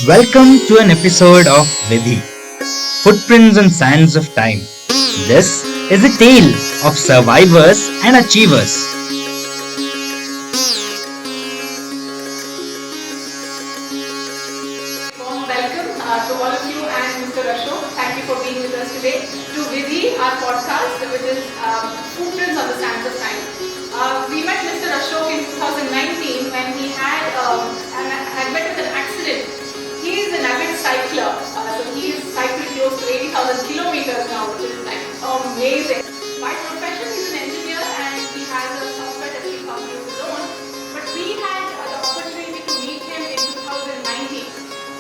Welcome to an episode of Vidhi, Footprints and Sands of Time. This is a tale of survivors and achievers. Warm welcome to all of you and Mr. Rasho. Thank you for being with us today to Vidhi, our podcast, which is Footprints on the Sands of Time. We met Mr. Ashok in 2019 when he had met with an accident. He is an avid cycler, so he is cycling close to 80,000 kilometers now, which is like amazing. By profession, he's an engineer and he has a software testing company of his own. But we had the opportunity to meet him in 2019,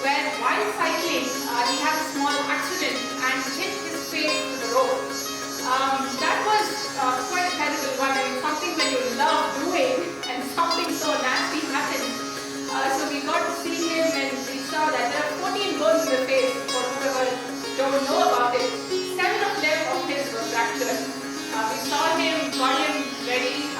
where while cycling, he had a small accident and hit his face to the road. That was quite a terrible one. I mean, something when you love doing and something so nasty happened. So we got to see him and we saw that there are 14 burns in the face. For whoever don't know about it, 7 of them of his were fractured. We saw him, got him ready,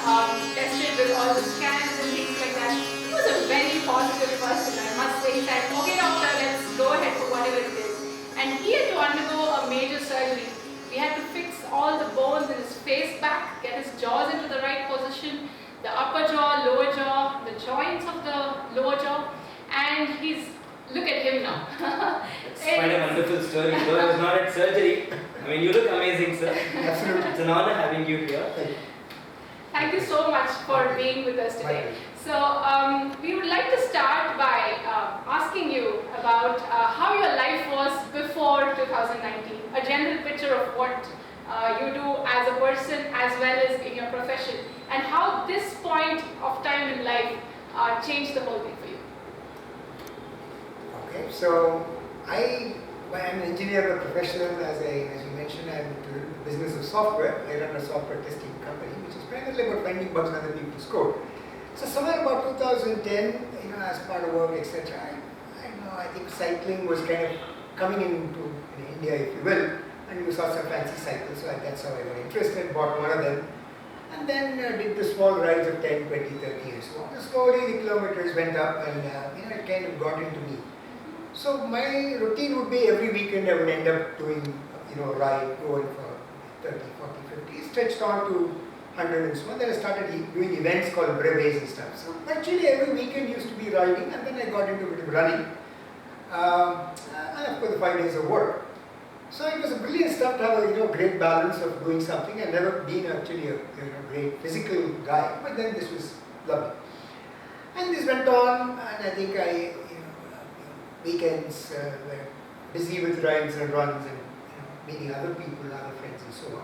tested with all the scans and things like that. He was a very positive person, I must say. He said, okay doctor, let's go ahead for whatever it is. And he had to undergo a major surgery. We had to fix all the bones in his face back, get his jaws into the right position, the upper jaw, lower jaw, the joints of the lower jaw, and look at him now. It's quite a wonderful story, though I was not at surgery. I mean, you look amazing, sir. Absolutely. It's an honor having you here. Thank you so much for being with us today. So we would like to start by asking you about how your life was before 2019, a general picture of what you do as a person as well as in your profession, and how this point of time in life changed the whole thing for you. Okay, so I'm an engineer, a professional, as you mentioned. I'm into the business of software. I run a software testing company, which is primarily about finding bugs in other people's code. So somewhere about 2010, as part of work, etc., I think cycling was kind of coming into India, if you will, and we saw some fancy cycles, so that's how I got interested, bought one of them, and then did the small rides of 10, 20, 30 years. So slowly the kilometers went up and it kind of got into me. So my routine would be every weekend I would end up doing a ride, going for 30, 40, 50, stretched on to 100 and so on. Then I started doing events called brevees and stuff. So actually every weekend used to be riding, and then I got into a bit of running, and of course the 5 days of work. So it was a brilliant stuff to have a great balance of doing something. I've never been actually a great physical guy, but then this was lovely. And this went on, and I think weekends were busy with rides and runs and meeting other people, other friends and so on.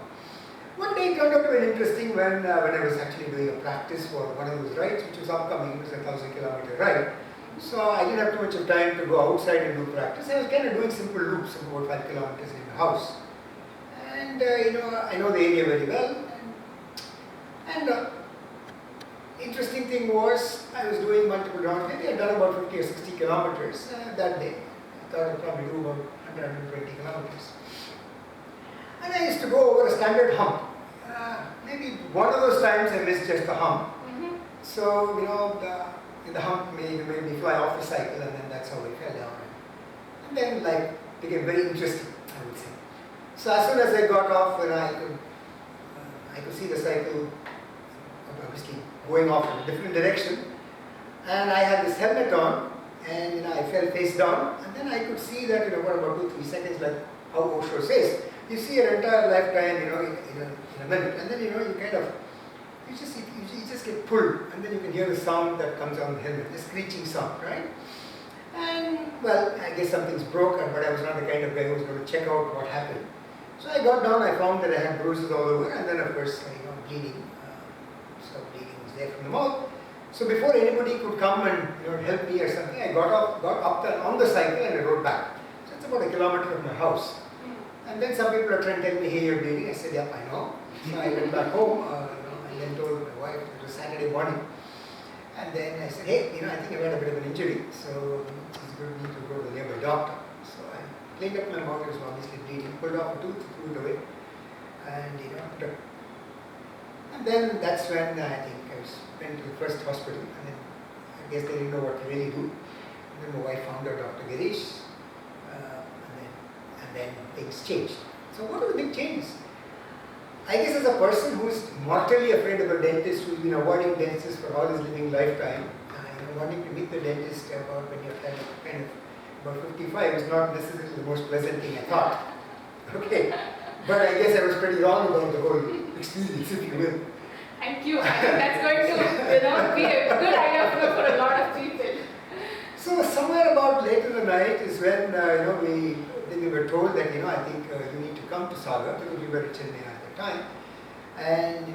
One day it turned out to be interesting when I was actually doing a practice for one of those rides, which was upcoming. It was a 1,000-kilometer ride. So I didn't have too much of time to go outside and do practice. I was kind of doing simple loops of about 5 kilometers in the house. And I know the area very well. And interesting thing was, I was doing multiple rounds. Maybe I had done about 50 or 60 kilometers that day. I thought I'd probably do about 100, 120 kilometers. And I used to go over a standard hump. Maybe one of those times I missed just the hump. Mm-hmm. So, the hump made me fly off the cycle, and then that's how I fell down. And then life became very interesting, I would say. So as soon as I got off, and I could see the cycle obviously going off in a different direction. And I had this helmet on, and I fell face down, and then I could see that for about 2-3 seconds, like how Osho says, you see your entire lifetime, in a minute, and then you kind of you just get pulled, and then you can hear the sound that comes on the helmet, the screeching sound, right? And well, I guess something's broken, but I was not the kind of guy who was going to check out what happened. So I got down, I found that I had bruises all over, and then of course, bleeding. So bleeding was there from the mouth. So before anybody could come and help me or something, I got up on the cycle and I rode back. So it's about 1 kilometer from my house. And then some people are trying to tell me, hey, you're bleeding. I said, yep, I know. So I went back home, and then told my wife, it was Saturday morning. And then I said, hey, I think I've had a bit of an injury, so it's good for me to go to the nearby doctor. So I cleaned up my mouth, it was obviously bleeding, pulled off a tooth, threw it away, and and then that's when I think I went to the first hospital, and then I guess they didn't know what to really do. then my wife found out Dr. Girish, and then things changed. So what are the big changes? I guess as a person who's mortally afraid of a dentist, who's been avoiding dentists for all his living lifetime, wanting to meet the dentist about when you're kind of about 55 is not necessarily the most pleasant thing I thought. Okay, but I guess I was pretty wrong about the whole experience, if you will. Thank you. I think that's going to, be a good idea for a lot of people. So somewhere about late in the night is when we were told that I think you need to come to Saga because we were in Chennai at the time, and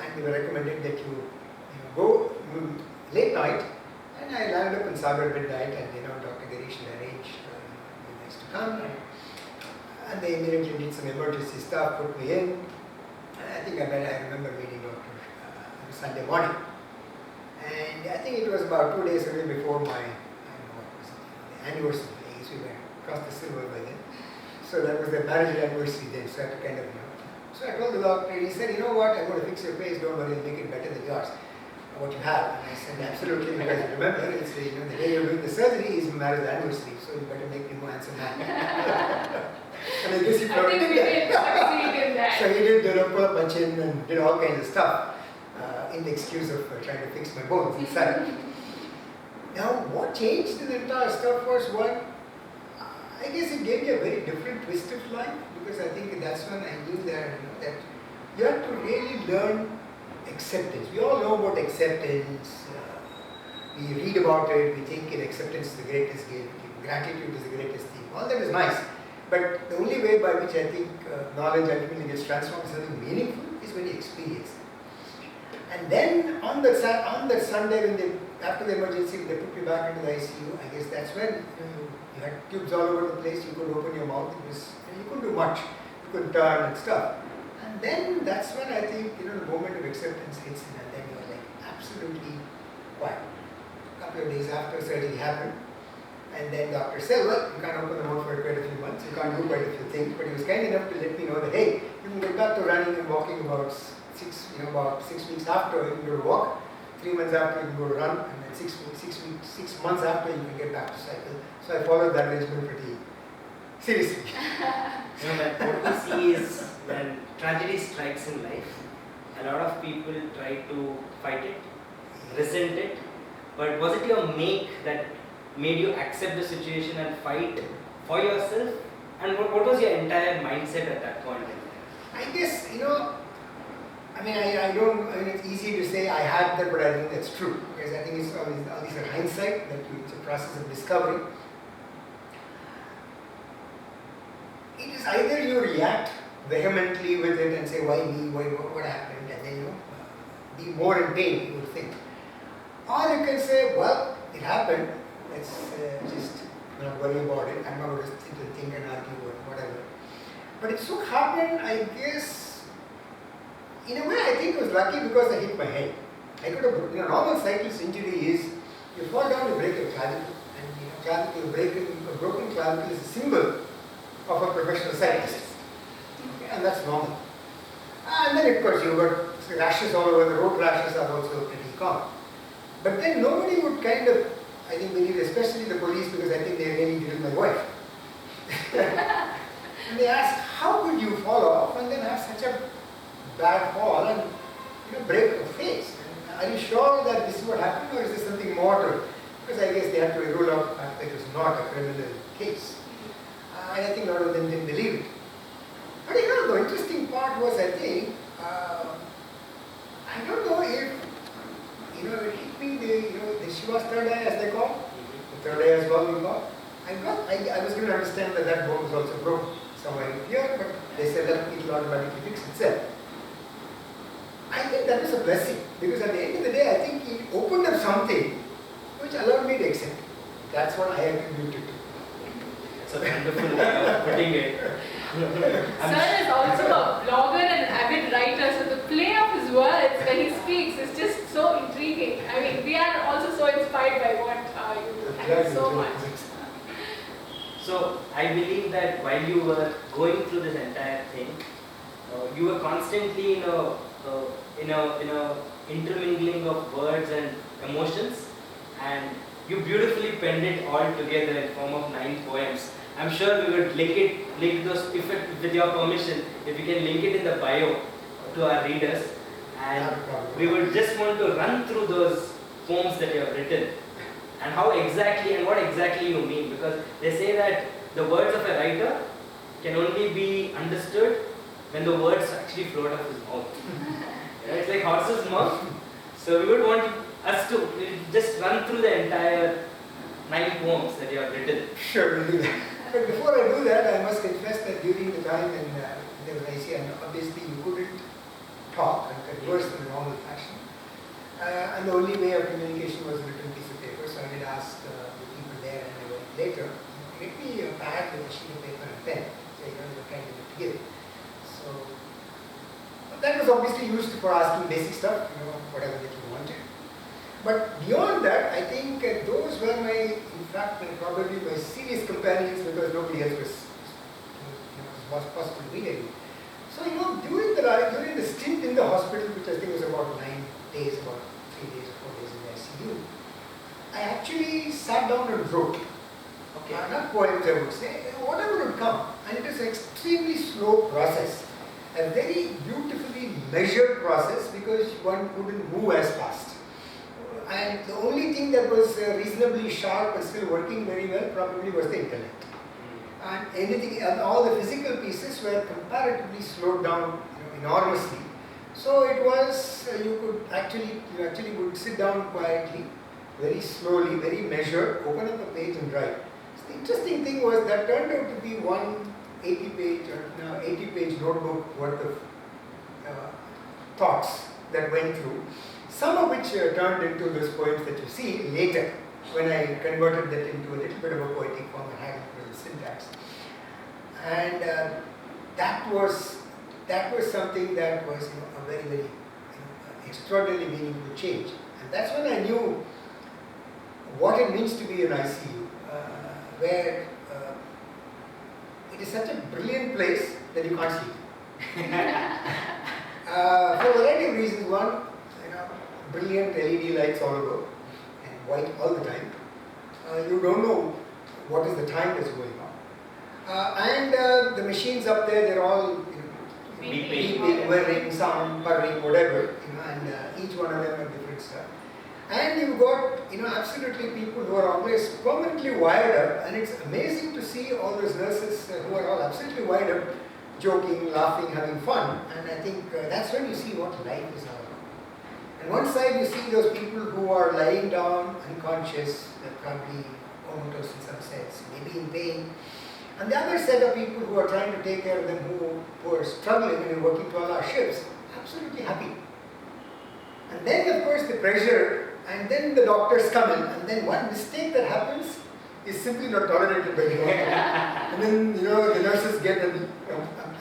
and we were recommended that you go late night, and I landed up in Saga at midnight, and Dr. Girish arranged to come, and they immediately did some emergency stuff, put me in, and I think I remember meeting Doctor on Sunday morning, and I think it was about 2 days away before my anniversary. I guess we were across the silver by then. So that was the marriage anniversary then. So I had to kind of, So I told the doctor, he said, you know what, I'm going to fix your face, don't worry, I'll make it better than yours, what you have. And I said, absolutely, because remember, it's the day you're doing the surgery is marriage anniversary, so you better make me more handsome man. And I guess he probably did that. So he did pull up my chin and did all kinds of stuff in the excuse of trying to fix my bones inside. Now, what changed in the entire stuff was one, I guess it gave me a very different twist of life, because I think that's when I knew that, that you have to really learn acceptance. We all know about acceptance. We read about it, we think acceptance is the greatest gift, gratitude is the greatest thing. All that is nice. But the only way by which I think knowledge ultimately gets transformed into something meaningful is when you experience it. And then on that Sunday, after the emergency, they put me back into the ICU. I guess that's when you had tubes all over the place. You could open your mouth. You couldn't do much. You couldn't turn and stuff. And then that's when I think the moment of acceptance hits in, and then you're like absolutely quiet. A couple of days after surgery happened, and then doctor said, well, you can't open the mouth for quite a few months. You can't do quite a few things. But he was kind enough to let me know that hey, you can get back to running and walking about 6 weeks after you can go to walk, 3 months after you can go to run, and then 6 months after you can get back to cycle. So I followed that arrangement pretty seriously. What we see is when tragedy strikes in life, a lot of people try to fight it, resent it, but was it your make that made you accept the situation and fight for yourself? And what was your entire mindset at that point? I guess, it's easy to say I had that, but I think that's true. Because I think it's all these are hindsight, that it's a process of discovery. It is either you react vehemently with it and say, why me, what happened, and then be more in pain, you would think. Or you can say, well, it happened, let's just not worry about it, I'm not going to think and argue or whatever. But it so happened, I guess, in a way I think it was lucky because I hit my head. I could have, normal cyclist injury is, you fall down, you break your clavicle, and a broken clavicle is a symbol of a professional cyclist. Okay, and that's normal. And then of course you got rashes all over, the road rashes are also pretty common. But then nobody would kind of, I think believe, especially the police, because I think they really drilled my wife. And they asked, how could you fall off and then have such a bad fall and break your face? And are you sure that this is what happened, or is there something more to it? Because I guess they had to rule out the fact that it was not a criminal case. And I think a lot of them didn't believe it. But the interesting part was, I think, I don't know if, it hit me, the Shiva's third eye, as they call, the third eye as well we call. I was going to understand that bone was also broken somewhere here, but they said that it will automatically fix itself. I think that was a blessing, because at the end of the day, I think it opened up something which allowed me to accept it. That's what I attribute it to. It's a wonderful way of putting it. Sir is also a blogger and an avid writer, so the play of his words when he speaks is just so intriguing. I mean, we are also so inspired by what you do. Thank you so much. So, I believe that while you were going through this entire thing, you were constantly in a intermingling of words and emotions, and you beautifully penned it all together in form of 9 poems. I'm sure we would link those, with your permission, if we can link it in the bio to our readers. And we would just want to run through those poems that you have written and how exactly and what exactly you mean, because they say that the words of a writer can only be understood when the words actually float out of his mouth. It's like horse's mouth. So we would want us to just run through the entire 9 poems that you have written. Sure, we'll do that. But before I do that, I must confess that during the time when there was IC, and obviously you couldn't talk and converse in a normal fashion. And the only way of communication was a written piece of paper. So I did ask the people there and they were later, get me a pad with a sheet of paper and pen. So you're trying to put together. So that was obviously used for asking basic stuff, whatever that you wanted. But beyond that, I think those were probably my serious companions, because nobody else was possible to meet anyone. So during the stint in the hospital, which I think was about 9 days, about 3 days or 4 days in the ICU, I actually sat down and wrote. Okay. Not poems, I would say, whatever would come. And it was an extremely slow process, a very beautifully measured process, because one couldn't move as fast. And the only thing that was reasonably sharp and still working very well probably was the intellect. And all the physical pieces were comparatively slowed down enormously. So it was, you actually would sit down quietly, very slowly, very measured, open up a page and write. So the interesting thing was that turned out to be one 80-page notebook worth of thoughts that went through. Some of which turned into those poems that you see later, when I converted that into a little bit of a poetic form and had a little syntax. And that was something that was a very, very extraordinarily meaningful change. And that's when I knew what it means to be in ICU, where it is such a brilliant place that you can't sleep. For a variety of reasons. One, brilliant LED lights all over and white all the time. You don't know what is the time that's going on. And the machines up there, they're all beeping, whirring, sound, purring, whatever, and each one of them have different stuff. And you've got absolutely people who are always permanently wired up, and it's amazing to see all those nurses who are all absolutely wired up, joking, laughing, having fun. And I think that's when you see what life is all about. On one side you see those people who are lying down unconscious, they're probably comatose in some sense, maybe in pain. And the other set of people who are trying to take care of them, who are struggling and working 12-hour shifts, absolutely happy. And then of course the pressure, and then the doctors come in, and then one mistake that happens is simply not tolerated by the doctor. And then the nurses get an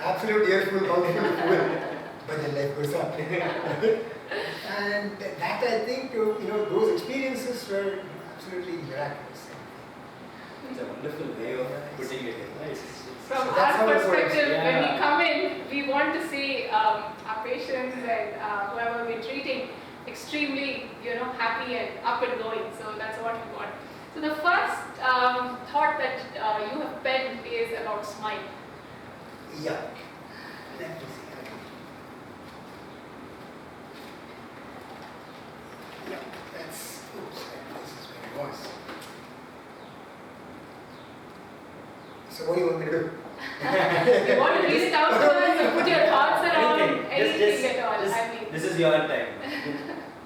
absolute earful, mouthful of fluid, but then life goes on. And that, I think, those experiences were absolutely miraculous. It's a wonderful way of putting it in. From our perspective, when we come in, we want to see our patients and whoever we're treating extremely, happy and up and going. So that's what we want. So the first thought that you have penned is about smile. Yeah. Let me see. Yeah, this is where it was. So what do you want me to do? You want to read it out to us and put your thoughts around anything at all? This is your time.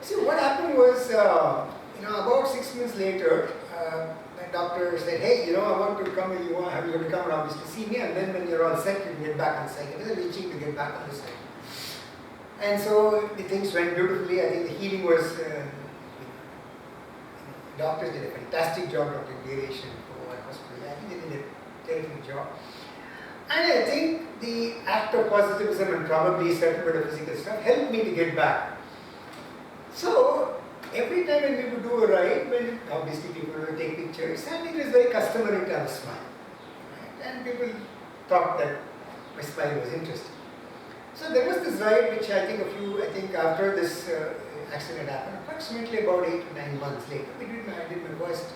See, what happened was, about 6 months later, the doctor said, hey, I want to come, you to come around to see me, and then when you're all set, you can get back on the site. It was reaching to get back on the site. And so the things went beautifully. I think the healing was, doctors did a fantastic job, Dr Girish Rao and hospital. I think they did a terrific job. And I think the act of positivism and probably certain bit of physical stuff helped me to get back. So every time when we would do a ride, when obviously people would take pictures, and it was very customary to have a smile. Right? And people thought that my smile was interesting. So there was this ride which I think after this accident happened. Approximately about 8 to 9 months later, I did my first,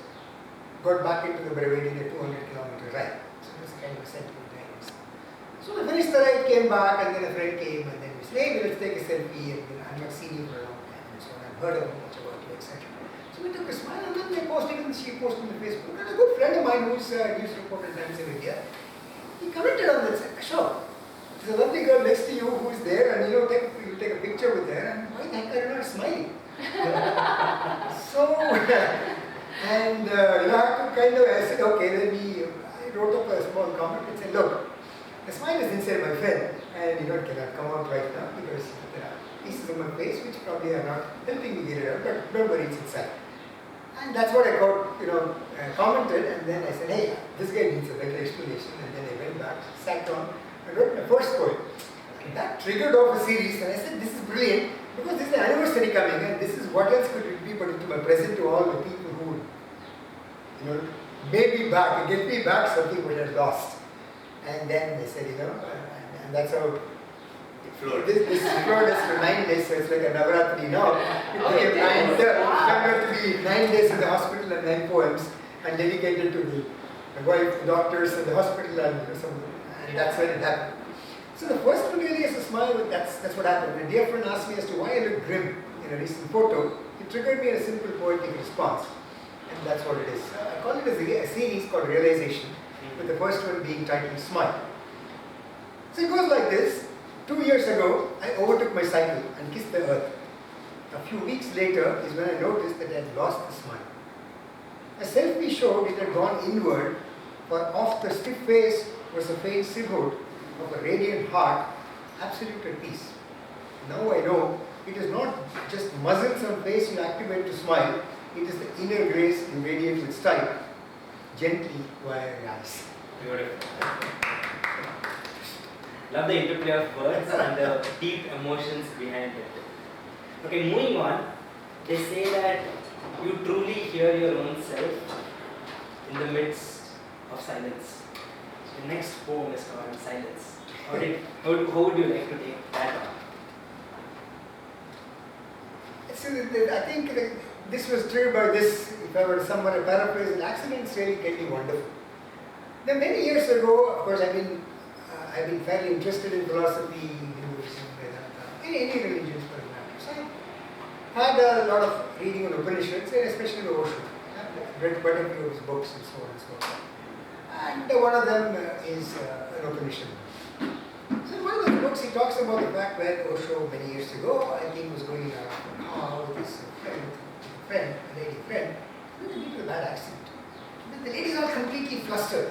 got back into the brewery in a 200-kilometer ride. So it was kind of a sentiment ride. So I finished the ride, came back, and then a friend came, and then we said, hey, let's take a selfie, and I've not seen you for a long time, and so on. I've heard much about you, etc. So we took a smile, and then they posted, and she posted on Facebook. And a good friend of mine who's a news reporter in Times of India, he commented on that, said, sure. There's a lovely girl next to you who is there, and you take a picture with her, and why the heck are you not smiling? So, and I had to kind of, I said, okay, I wrote up a small comment and said, look, the smile is inside my fin, and it cannot come out right now because there are pieces of my face which probably are not helping me get it out, but don't worry, it's inside. And that's what I got, commented, and then I said, hey, this guy needs a better explanation, and then I went back, sat down, and wrote my first poem. And that triggered off a series, and I said, this is brilliant, because this is an anniversary coming, and this is what else could it be but into my present to all the people who, made me back, and get me back something which I had lost. And then they said, and that's how this flowed us for 9 days, so it's like a Navaratri now. It turned out to be 9 days in the hospital and 9 poems, and dedicated to the wife, the doctors, and the hospital, and and that's when it happened. So the first one really is a smile, but that's what happened. A dear friend asked me as to why I look grim in a recent photo. It triggered me in a simple poetic response, and that's what it is. I call it a series called Realization, with the first one being titled Smile. So it goes like this. 2 years ago, I overtook my cycle and kissed the earth. A few weeks later is when I noticed that I had lost the smile. A selfie showed it had gone inward, for off the stiff face was a faint silhouette of a radiant heart, absolute at peace. Now I know it is not just muscles and face you activate to smile, it is the inner grace you radiate with style, gently via your eyes. Beautiful. Love the interplay of words and the deep emotions behind it. Okay, moving on, they say that you truly hear your own self in the midst of silence. The next poem is called Silence. How would you like to take that on? So I think this was triggered by this, if I were somewhat to paraphrase, an accident really can be wonderful. Now many years ago, of course, I've been fairly interested in philosophy, Hinduism, Vedanta, any religions for that matter. So I had a lot of reading on Upanishads, and especially the Osho. I've read quite a few of his books and so on and so forth. And one of them is an Upanishad. So in one of the books he talks about the fact that Osho many years ago, I think was going around a car with his friend, a lady friend, and they meet with a bad accident. And the lady is all completely flustered.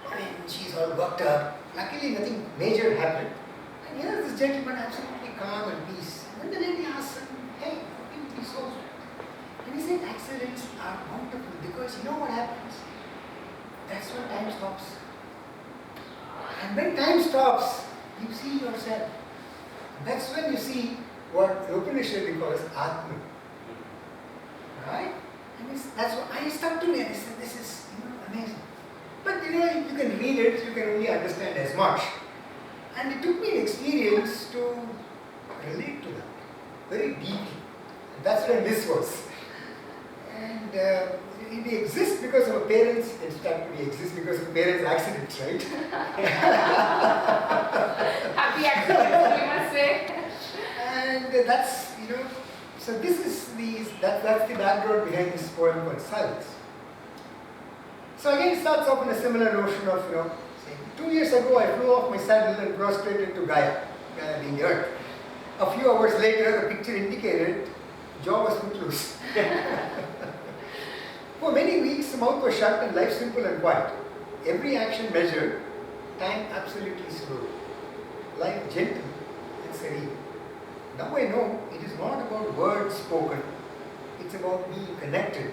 I mean, she's all worked up. Luckily, nothing major happened. And here is this gentleman absolutely calm and peace. And then the lady asks him, hey, how can you be so? And he said, accidents are wonderful because you know what happens? That's when time stops. And when time stops, you see yourself. That's when you see what the Upanishad we call as Atman. Right? And that's what I stuck to me and I said, this is amazing. But you can read it, you can only understand as much. And it took me an experience to relate to that very deeply. And that's when this was. And it exists because of our parents, it started to exist because of parents' accidents, right? Happy accidents, we must say. And that's, so this is that's the background behind this poem called Silence. So again, it starts off in a similar notion of, saying, 2 years ago I flew off my saddle and prostrated to Gaia being the earth. A few hours later, the picture indicated jaw was footloose. For many weeks, the mouth was shut and life simple and quiet. Every action measured, time absolutely slow. Life gentle and serene. Now I know it is not about words spoken, it's about being connected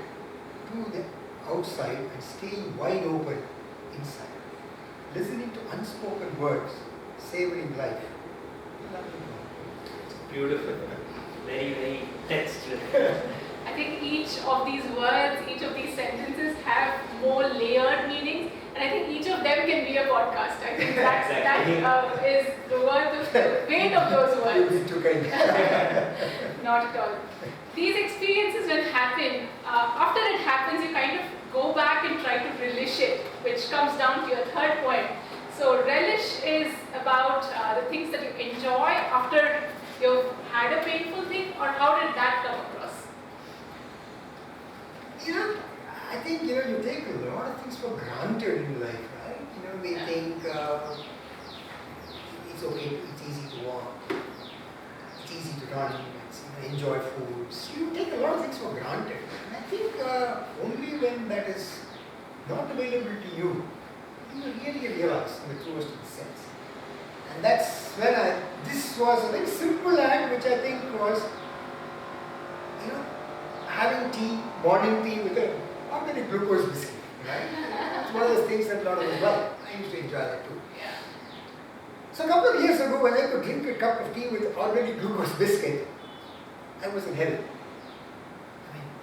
to the outside and staying wide open inside. Listening to unspoken words, savoring life. Beautiful. Very, very textual. I think each of these words, each of these sentences have more layered meanings. And I think each of them can be a podcast. I think that is the weight of those words. Too kind. Not at all. These experiences when happen, after it happens, you kind of go back and try to relish it, which comes down to your third point. So relish is about the things that you enjoy after you've had a painful thing, or how did that come across? I think you take a lot of things for granted in life, right? We think it's okay, it's easy to walk, it's easy to run, enjoy foods. You take a lot of things for granted. And I think only when that is not available to you, you really realize in the truest of the sense. And that's when this was a very simple act, which I think was, having tea, morning tea with a organic glucose biscuit, right? It's one of those things that a lot of us like. I used to enjoy that too. Yeah. So a couple of years ago, when I could drink a cup of tea with organic glucose biscuit, I was in heaven.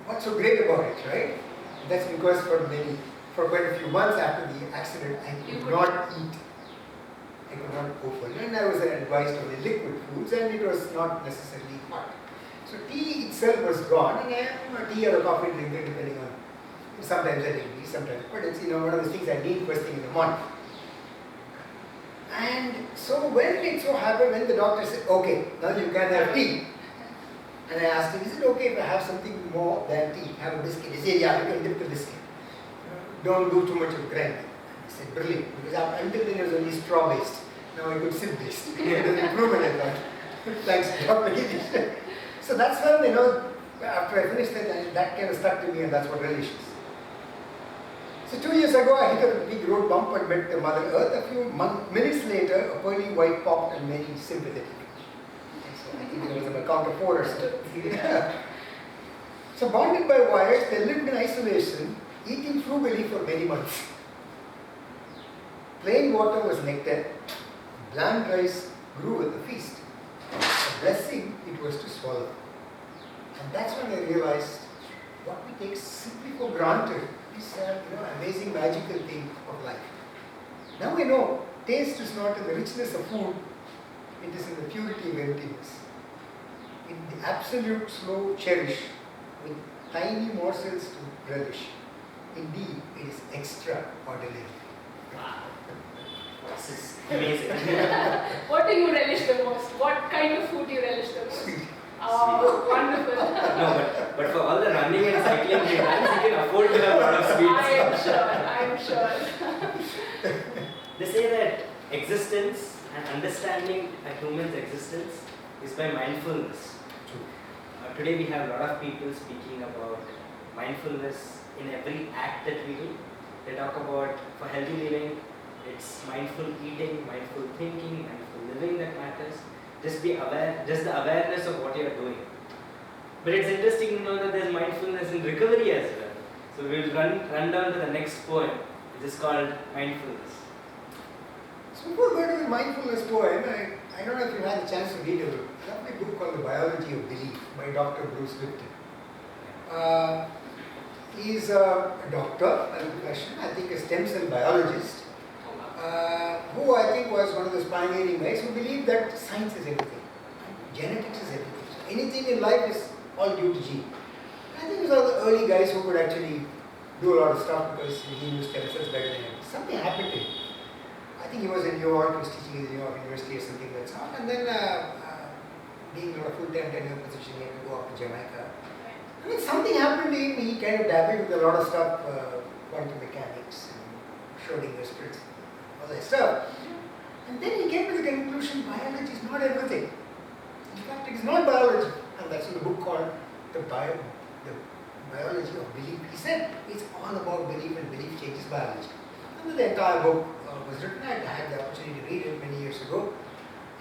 What's so great about it, right? That's because for quite a few months after the accident, I could not eat. I could not go for lunch, and I was advised only liquid foods, and it was not necessarily hot. So tea itself was gone, and I am a tea or a coffee drinker, depending on. Sometimes I drink tea, sometimes, but it's one of those things I need first thing in the morning. And so when it so happened, when the doctor said, "Okay, now you can have tea," and I asked him, "Is it okay if I have something more than tea? Have a biscuit?" He said, "Yeah, you can dip the biscuit. Don't do too much of grinding." I said, "Brilliant," because until then it was only straw based. Now I could sit based. It was improvement in that. Thanks to Dr. Girish. So that's when, after I finished that kind of stuck to me, and that's what relish is. So 2 years ago, I hit a big road bump and met Mother Earth. A few minutes later, a pearly white popped and very sympathetic. So I think it was about count of 4 or so. So bonded by wires, they lived in isolation, eating frugally for many months. Plain water was nectar, bland rice grew at the feast. A blessing it was to swallow. And that's when I realized what we take simply for granted is amazing magical thing of life. Now we know taste is not in the richness of food, it is in the purity of emptiness. In the absolute slow cherish with tiny morsels to relish. Indeed, it is extraordinary. Wow. This is amazing. What do you relish the most? What kind of food do you relish the most? Sweet. Oh, wonderful. No, but for all the running and cycling he runs, he can afford to have a lot of sweets. I am sure. They say that existence and understanding a human's existence is by mindfulness. Today we have a lot of people speaking about mindfulness in every act that we do. They talk about, for healthy living, it's mindful eating, mindful thinking, mindful living that matters. Just be aware, just the awareness of what you are doing. But it's interesting to know that there's mindfulness in recovery as well. So we'll run down to the next poem, which is called Mindfulness. So before going to the mindfulness poem, I don't know if you had a chance to read a lovely book called The Biology of Belief by Dr. Bruce Lipton. He's a doctor by profession, I think a stem cell biologist, who I think was one of those pioneering guys who believed that science is everything, genetics is everything. So anything in life is all due to gene. I think he was one of the early guys who could actually do a lot of stuff because he knew stem cells better than anyone. Something happened to him. I think he was in New York, he was teaching in the New York University or something like that. And then being a full-time tenure position, he had to go up to Jamaica. I mean, something happened to him, he kind of dabbled with a lot of stuff, quantum mechanics and Schrodinger's principle, all that stuff. And then he came to the conclusion biology is not everything. In fact, it is not biology. And that's in the book called The Biology of Belief. He said it's all about belief and belief changes biology. And the entire book was written. I had the opportunity to read it many years ago.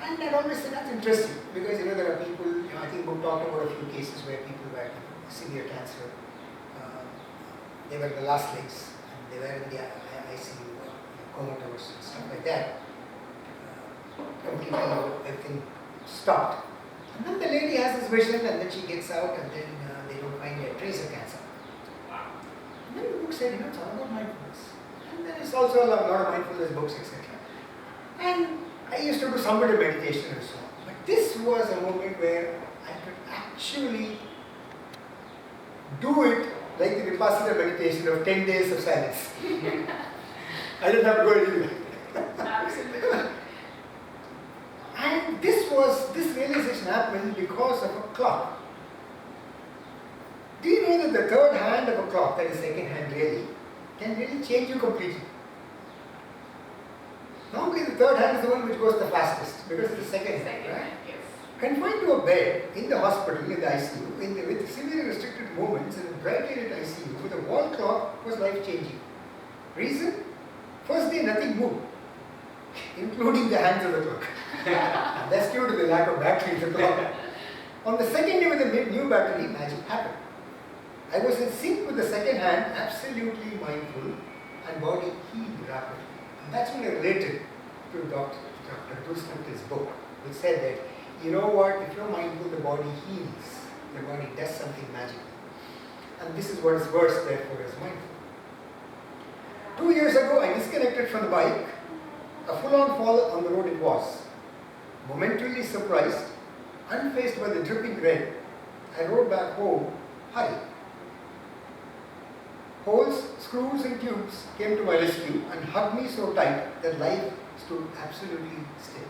And I always said that's interesting because there are people, I think the book talked about a few cases where people were severe cancer. They were the last legs and they were in the ICU, comatose and stuff like that. Completely everything stopped. And then the lady has this vision and then she gets out and then they don't find a trace of cancer. And then the book said, it's all about mindfulness. And And there is also a lot of mindfulness books, etc. And I used to do some bit of meditation and so on. But this was a moment where I could actually do it like the Vipassana meditation of 10 days of silence. I didn't have to go anywhere. Absolutely. And this realization happened because of a clock. Do you know that the third hand of a clock, that is second hand really, can really change you completely? Normally the third hand is the one which goes the fastest because it's the second hand, right? Yes. Confined to a bed in the hospital, in the ICU, with severely restricted movements in a brightly lit ICU, with a wall clock was life-changing. Reason? First day nothing moved, including the hands of the clock. And that's due to the lack of battery in the clock. On the second day with a new battery, magic happened. I was in sync with the second hand, absolutely mindful, and body healed rapidly. And that's when I related to Dr. Girish book, which said that, you know what, if you're mindful, the body heals. The body does something magical. And this is what is worse, therefore, as mindful. 2 years ago, I disconnected from the bike. A full-on fall on the road it was. Momentarily surprised, unfazed by the dripping red, I rode back home, hurried. Holes, screws and tubes came to my rescue and hugged me so tight that life stood absolutely still.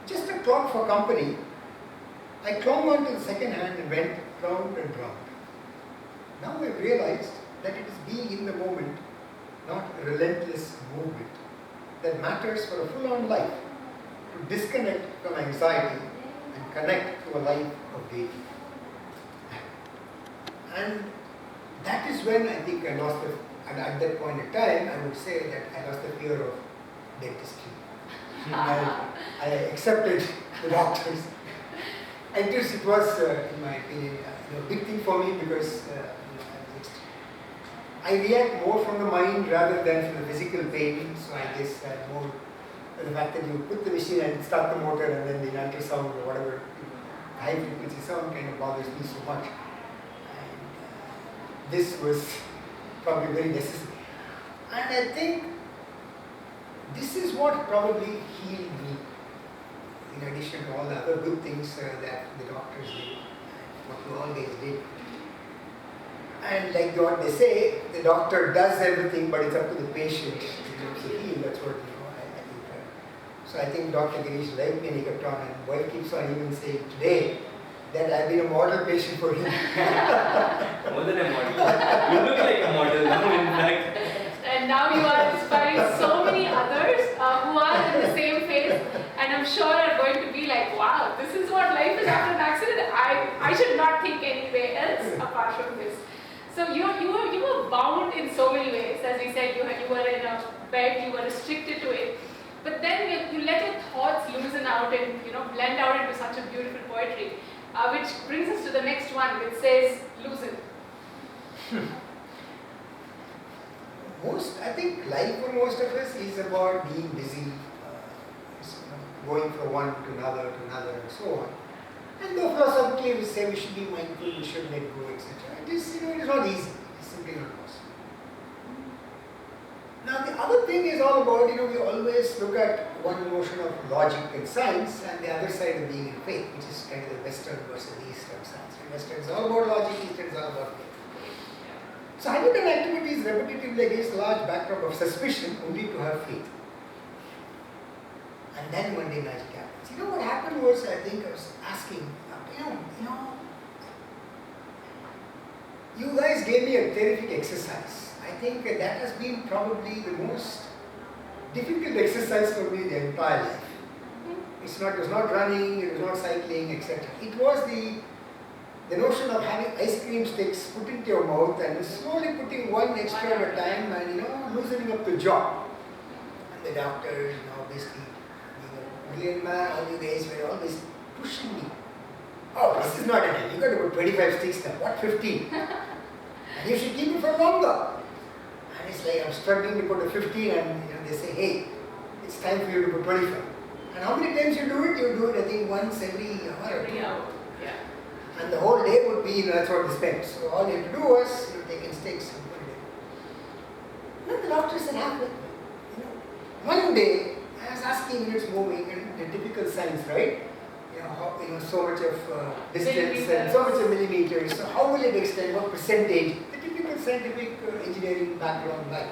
Just a clock for company, I clung onto the second hand and went round and round. Now I realized that it is being in the moment, not a relentless movement, that matters for a full-on life, to disconnect from anxiety and connect to a life of deity. And that is when I think I lost the, and at that point in time, I would say that I lost the fear of dentistry. I accepted the doctors. And it was, in my opinion, a big thing for me because I react more from the mind rather than from the physical pain. So I guess more the fact that you put the machine and start the motor and then the ultrasound or whatever, high frequency sound kind of bothers me so much. And this was probably very necessary. And I think this is what probably healed me, in addition to all the other good things that the doctors did, what we always did. And like what they say, the doctor does everything, but it's up to the patient to heal. That's what I think. So I think Dr. Girish liked me and he kept on, and wife keeps on even saying today that I've been a model patient for him. More than a model. You look like a model now, in fact. And now you are inspiring so many others who are in the same phase, and I'm sure are going to be like, wow, this is what life is after an accident. I should not think anywhere else apart from this. So you were bound in so many ways. As we said, you were in a bed, you were restricted to it. But then you let your thoughts loosen out and blend out into such a beautiful poetry, which brings us to the next one, which says loosen. I think life for most of us is about being busy, going from one to another and so on. And though philosophically we say we should be mindful, we should let go, etc. It is not easy. It is simply not possible. Now the other thing is all about, we always look at one notion of logic and science and the other side of being in faith, which is kind of the Western versus the Eastern science. Western is all about logic, Eastern is all about faith. So I did an activities repetitively against a large backdrop of suspicion only to have faith. And then one day magic happens. What happened was, I think I was asking, you guys gave me a terrific exercise. I think that has been probably the most difficult exercise for me the entire life. It was not running, it was not cycling, etc. It was the notion of having ice cream sticks put into your mouth and slowly putting one extra at a time and loosening up the jaw. And the doctors, obviously, brilliant man, all you guys were always pushing me. Oh, this is not enough. You got to put 25 sticks now. What 15? And you should keep it for longer. And it's like I'm struggling to put a 15 and they say, hey, it's time for you to put 25. And how many times you do it? You do it, I think, once every hour or two. Yeah. And the whole day would be, that's what we spent. So all you have to do was, taking sticks and put it in. then the doctor said, one day I was asking when it's moving and the typical signs, right? So much of distance and so much of millimeters. So how will it extend? What percentage? The typical scientific engineering background, like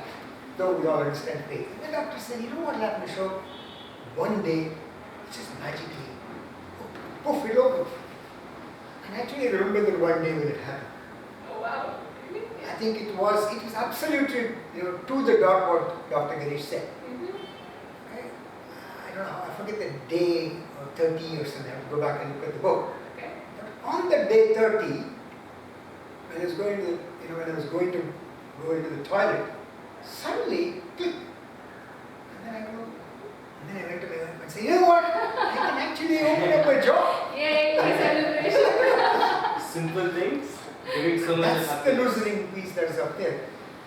though we all understand faith. And the doctor said, you know what will happen, Ashok? One day, it just magically, poof, it opened. And actually, I remember that one day when it happened. Oh wow! I think it was absolutely, to the dot what Dr. Girish said. I don't know, I forget the day or 30 or something. I have to go back and look at the book. Okay. But on the day 30, when I was going to, go into the toilet, suddenly, click. And then I went to my wife and said, you know what? I can actually open up my jaw. Yay! Celebration. Simple things giving so much That's the happiness. loosening piece that's up there.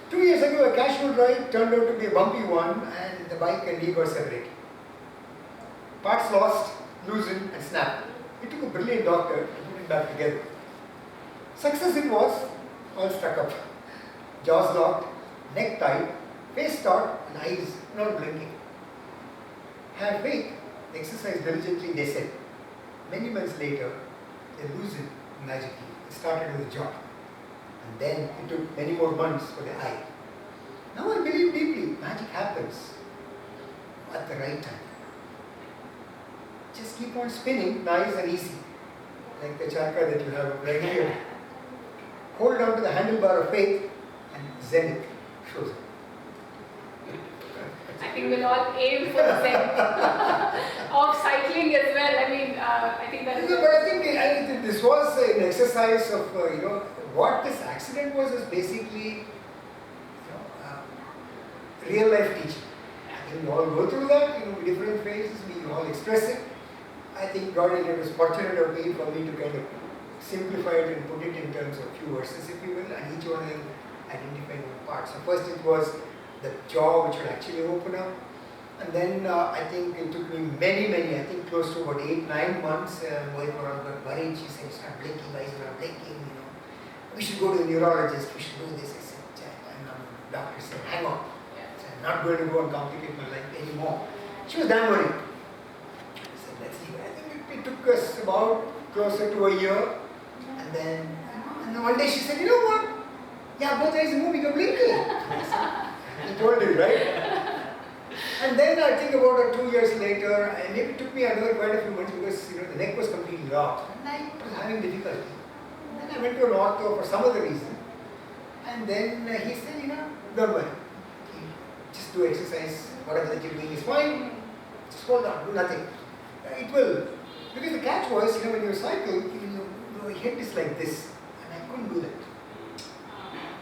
2 years ago, a casual ride turned out to be a bumpy one, and the bike and knee were separated. Parts lost, loosened, and snapped. It took a brilliant doctor to put it back together. Success it was, all stuck up. Jaws locked, neck tight, face taut, and eyes not blinking. Have faith, exercise diligently, they said. Many months later, they loosened magically. It started with the jaw. And then it took many more months for the eye. Now I believe deeply, magic happens at the right time. Just keep on spinning, nice and easy. Like the charka that you have right here. Hold on to the handlebar of faith and zenith shows up. I think we'll all aim for the same of cycling as well. I think that is. But I think this was an exercise of, what this accident was is basically, real life teaching. I think we all go through that, different phases, we all express it. I think God it was fortunate of me for me to kind of simplify it and put it in terms of few verses, if you will, and each one of them identifying one part. So first it was the jaw which would actually open up, and then I think it took me many, I think close to about 8-9 months. My wife got worried. She said, "Start blinking, eyes are blinking. We should go to the neurologist. We should do this." I said, "I'm not." The doctor said, "Hang on. I'm not going to go and complicate my life anymore." She was damn worried. I said, "Let's see." I think it took us about closer to a year, and then one day she said, "You know what? Yeah, both eyes are moving, you're blinking." I told you, right? And then I think about 2 years later, and maybe it took me another quite a few months because the neck was completely locked, and I was having difficulty. And then I went to an ortho for some other reason, and then he said, "Don't worry, just do exercise. Whatever that you're doing is fine. Just hold on, do nothing. It will." Because the catch was, when you cycle, your head is like this, and I couldn't do that.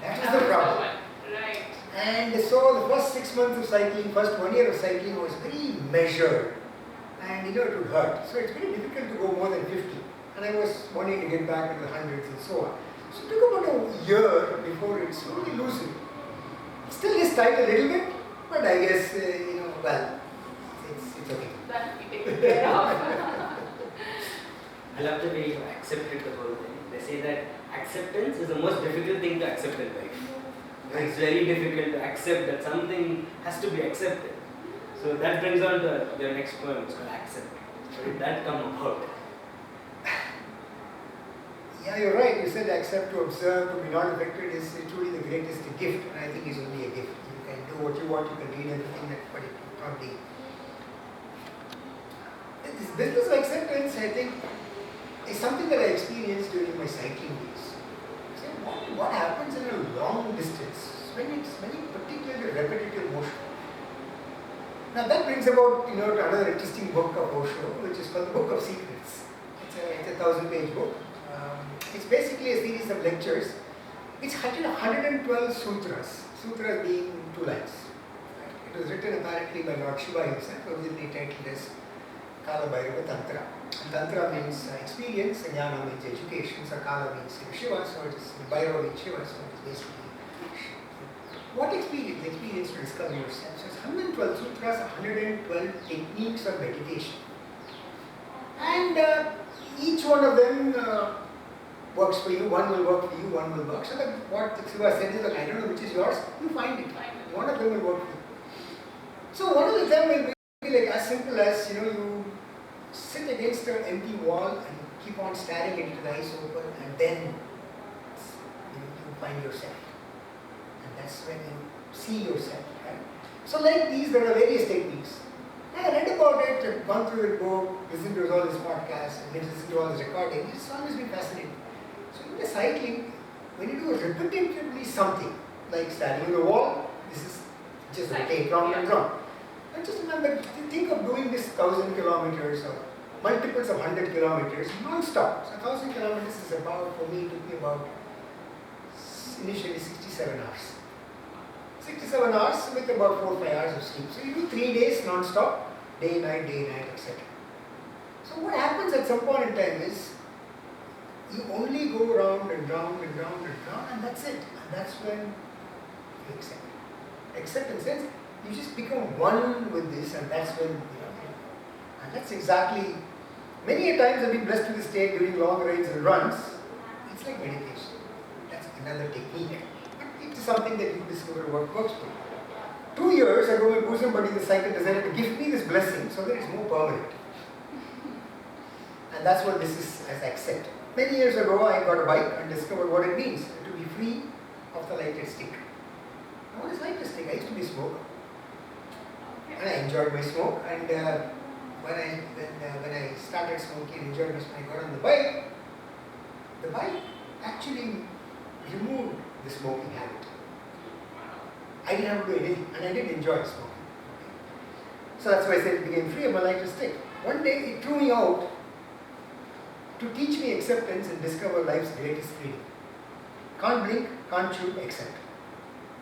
That was the problem. Right. And so the first 6 months of cycling, first 1 year of cycling was very measured, and it would hurt. So it's very difficult to go more than 50. And I was wanting to get back into the hundreds and so on. So it took about a year before it slowly loosened. It still is tight a little bit, but I guess, it's okay. That will be taken care of. I love the way you accepted the whole thing. They say that acceptance is the most difficult thing to accept in life. It's very difficult to accept that something has to be accepted. So that brings on to your next poem, it's called Accept. How did that come about? Yeah, you're right. You said accept, to observe, to be not affected is truly the greatest gift, and I think it's only a gift. You can do what you want, you can read everything, but it probably... This business of acceptance, I think, is something that I experienced during my cycling days. So what happens in a long distance when it's very particularly repetitive motion? Now that brings about, to another interesting book of Osho, which is called the Book of Secrets. It's a 1,000-page book. It's basically a series of lectures. It's 112 sutras. Sutras being 2 lines. Right? It was written apparently by Lord Shiva himself, originally titled as Kala Bhairava Tantra. And Tantra means experience, and Jnana means education, so Kala means Shiva, so it is Bhairava means Shiva, so it is basically what experience? Experience to discover yourself. So it's 112 sutras, 112 techniques of meditation. And each one of them works for you, one will work for you, one will work. So that what Siva said is, look, I don't know which is yours, you find it. One of them will work for you. So one of them will be like as simple as, you sit against an empty wall and keep on staring into the eyes open, and then you find yourself. And that's when you see yourself. Right? So like these, there are various techniques. I read about it, I've gone through the book, listened to all these podcasts, and listened to all this recording. It's always been fascinating. So in the cycling, when you do repetitively something, like standing on the wall, this is just rotate round and round. And just remember, think of doing this 1,000 kilometers or multiples of 100 kilometers non-stop. So 1,000 kilometers is about, for me, it took me about initially 67 hours. 67 hours with about 4 or 5 hours of sleep. So you do 3 days non-stop, day, night, etc. So what happens at some point in time is, you only go round and round and round and round, and that's it. And that's when you accept. Accept in the sense, you just become one with this, and that's when, and that's exactly, many a times I've been blessed to this state during long rides and runs. It's like meditation. That's another technique. But it's something that you discover what works for you. 2 years ago, my bosom buddy, the cycle, decided to give me this blessing so that it's more permanent. And that's what this is as accept. Many years ago, I got a bike and discovered what it means to be free of the lighted stick. Now, what is lighted stick? I used to be a smoker. And I enjoyed my smoke. And when I started smoking and enjoyed my smoke, I got on the bike actually removed the smoking habit. I didn't have to do anything, and I did enjoy smoking. So that's why I said it became free of my lighted stick. One day it threw me out to teach me acceptance and discover life's greatest freedom. Can't blink, can't chew, accept.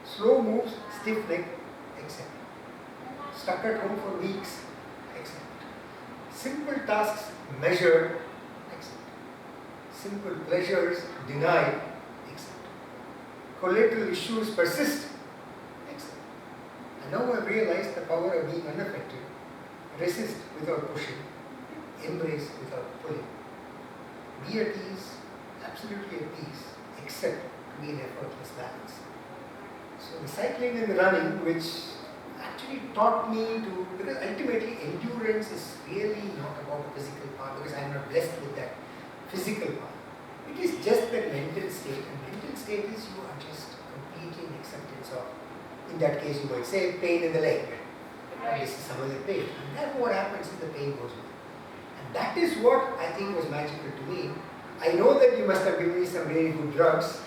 Slow moves, stiff neck, accept. Stuck at home for weeks, accept. Simple tasks measured, accept. Simple pleasures denied, accept. Collateral issues persist, accept. And now I realize the power of being unaffected, resist without pushing, embrace without pulling. Be at ease, absolutely at peace, except to be in effortless balance. So the cycling and the running, which actually taught me to, because ultimately endurance is really not about the physical part, because I am not blessed with that physical part. It is just that mental state, and mental state is you are just completely in acceptance of, in that case you might say, pain in the leg. Right. This is some of the pain. And then what happens is the pain goes away. That is what I think was magical to me. I know that you must have given me some really good drugs,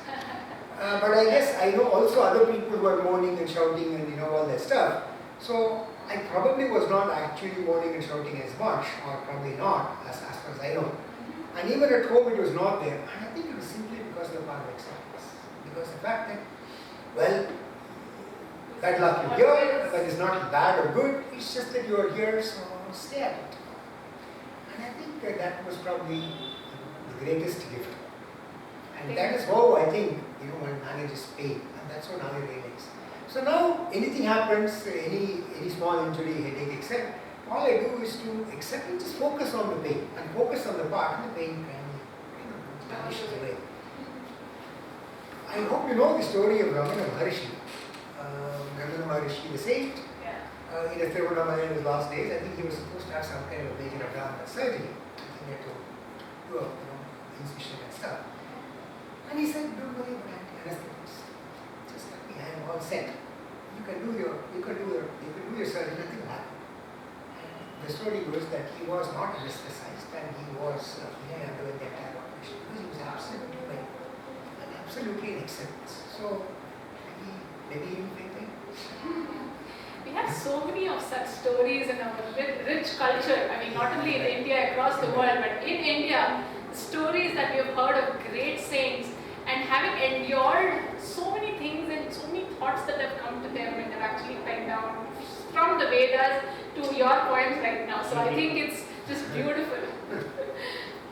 but I guess I know also other people who are moaning and shouting and all that stuff. So I probably was not actually moaning and shouting as much, or probably not, as far as I know. And even at home it was not there. And I think it was simply because of the power of acceptance. Because the fact that, well, bad luck you're here, but it's not bad or good, it's just that you're here, so stay at it. And I think that was probably the greatest gift. And that is how I think, one manages pain. And that's what now I realize. So now anything happens, any small injury, headache, etc., all I do is to accept and just focus on the pain and focus on the part, and the pain vanishes away. I hope you know the story of Ramana Maharshi. Ramana Maharshi, the saint, in a Thiruvannamalai in his last days, I think he was supposed to have some kind of major abdominal surgery. I think he had to do a incision and stuff. And he said, don't worry about anesthetics. Just let me, I am all set. You can do your surgery, nothing will happen. And the story goes that he was not anesthetized, and he was underwent the entire operation because he was absolutely well and absolutely in acceptance. So maybe he will take it. We have so many of such stories in our rich culture. I mean, not only in India, across the world, but in India, the stories that we have heard of great saints and having endured so many things and so many thoughts that have come to them and they've actually penned down from the Vedas to your poems right now. So I think it's just beautiful.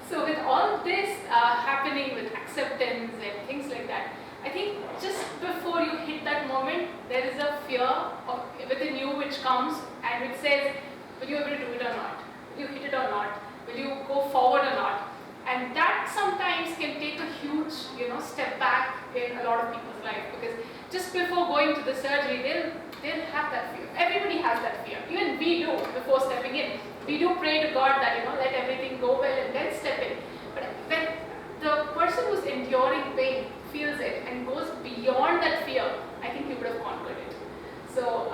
So with all this happening with acceptance and things like that, I think just before you hit that moment, there is a fear within you which comes and which says, will you be able to do it or not? Will you hit it or not? Will you go forward or not? And that sometimes can take a huge, step back in a lot of people's life, because just before going to the surgery, they'll have that fear. Everybody has that fear. Even we do before stepping in. We do pray to God that, let everything go well and then step in. But when the person who's enduring pain feels it and goes beyond that fear, I think he would have conquered it. So,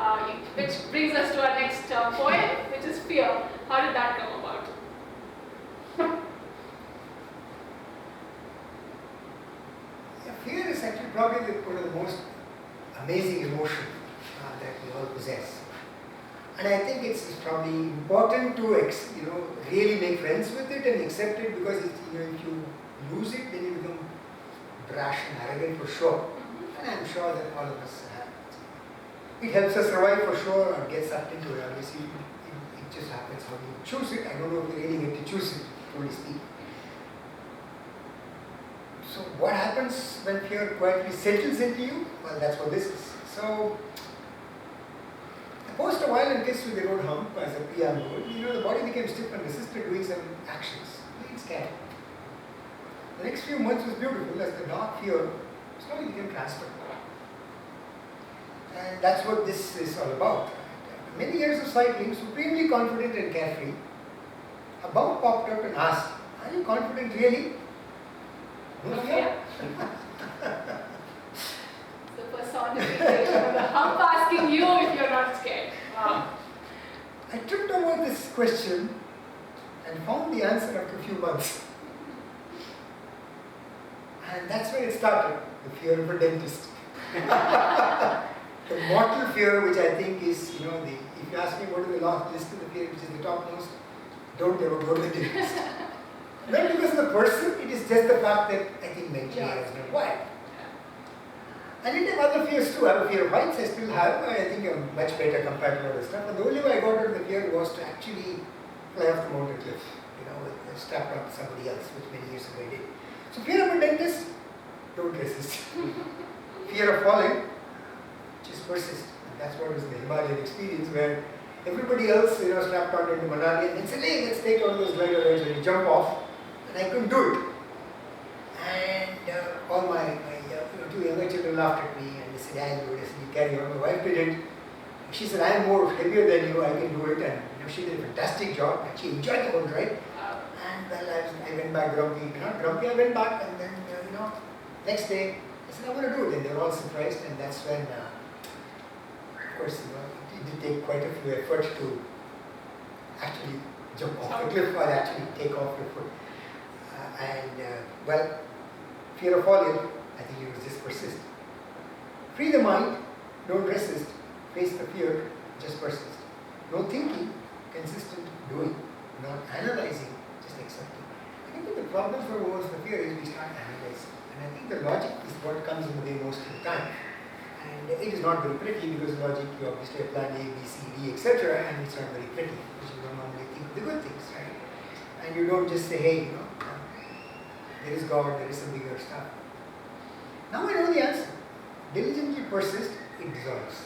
which brings us to our next point, which is fear. How did that come about? Fear is actually probably one of the most amazing emotions that we all possess. And I think it's probably important to really make friends with it and accept it, because if you lose it, then you become brash and arrogant for sure. And I'm sure that all of us have. It helps us survive for sure, or get sucked into it. Obviously, it just happens how you choose it. I don't know if you really get to choose it, truly speaking. So what happens when fear quietly settles into you? Well, that's what this is. So, post a violent case with the road hump, as a PR would, the body became stiff and resisted doing some actions. It's scary. The next few months was beautiful as the dark fear slowly became transferred. And that's what this is all about. Many years of cycling, supremely confident and carefree, a bump popped up and asked, "Are you confident really?" No fear. The personification of the hump asking you if you're not scared. Wow. I tripped over this question and found the answer after a few months. And that's when it started, the fear of a dentist. The mortal fear, which I think is, if you ask me what is the last list of the fear, which is the topmost, don't ever go to the dentist. Not because of the person, it is just the fact that I think mentally I was not wired. I did have other fears too. I have a fear of heights, I still have. I think I'm much better compared to other stuff. But the only way I got out of the fear was to actually fly off the mountain cliff, with strapped on to somebody else, which many years ago I did. So fear of a dentist, don't resist. Fear of falling, just persist. And that's what is the Himalayan experience, where everybody else, strapped on into Manali and said, "Hey, let's take all those glider rides," and you jump off. And I couldn't do it. And all my two younger children laughed at me and they said, "Yeah, you do it." I said, "You carry on." My wife didn't. She said, "I am more heavier than you, I can do it." And she did a fantastic job. And she enjoyed the whole ride. And well, I went back grumpy. Not grumpy, I went back, and then, next day, I said, "I want to do it." And they were all surprised. And that's when, of course, it did take quite a few efforts to actually jump off the cliff or actually take off your foot. Well, fear of falling, I think you would just persist. Free the mind, don't resist, face the fear, just persist. No thinking, consistent doing, not analyzing, just accepting. I think that the problem for most the fear is we start analyzing. And I think the logic is what comes in the way most of the time. And it is not very pretty, because logic, you obviously have plan A, B, C, D, etc. And it's not very pretty because you don't normally think of the good things, right? And you don't just say, "Hey, there is God, there is some bigger stuff." Now I know the answer. Diligently persist, it dissolves.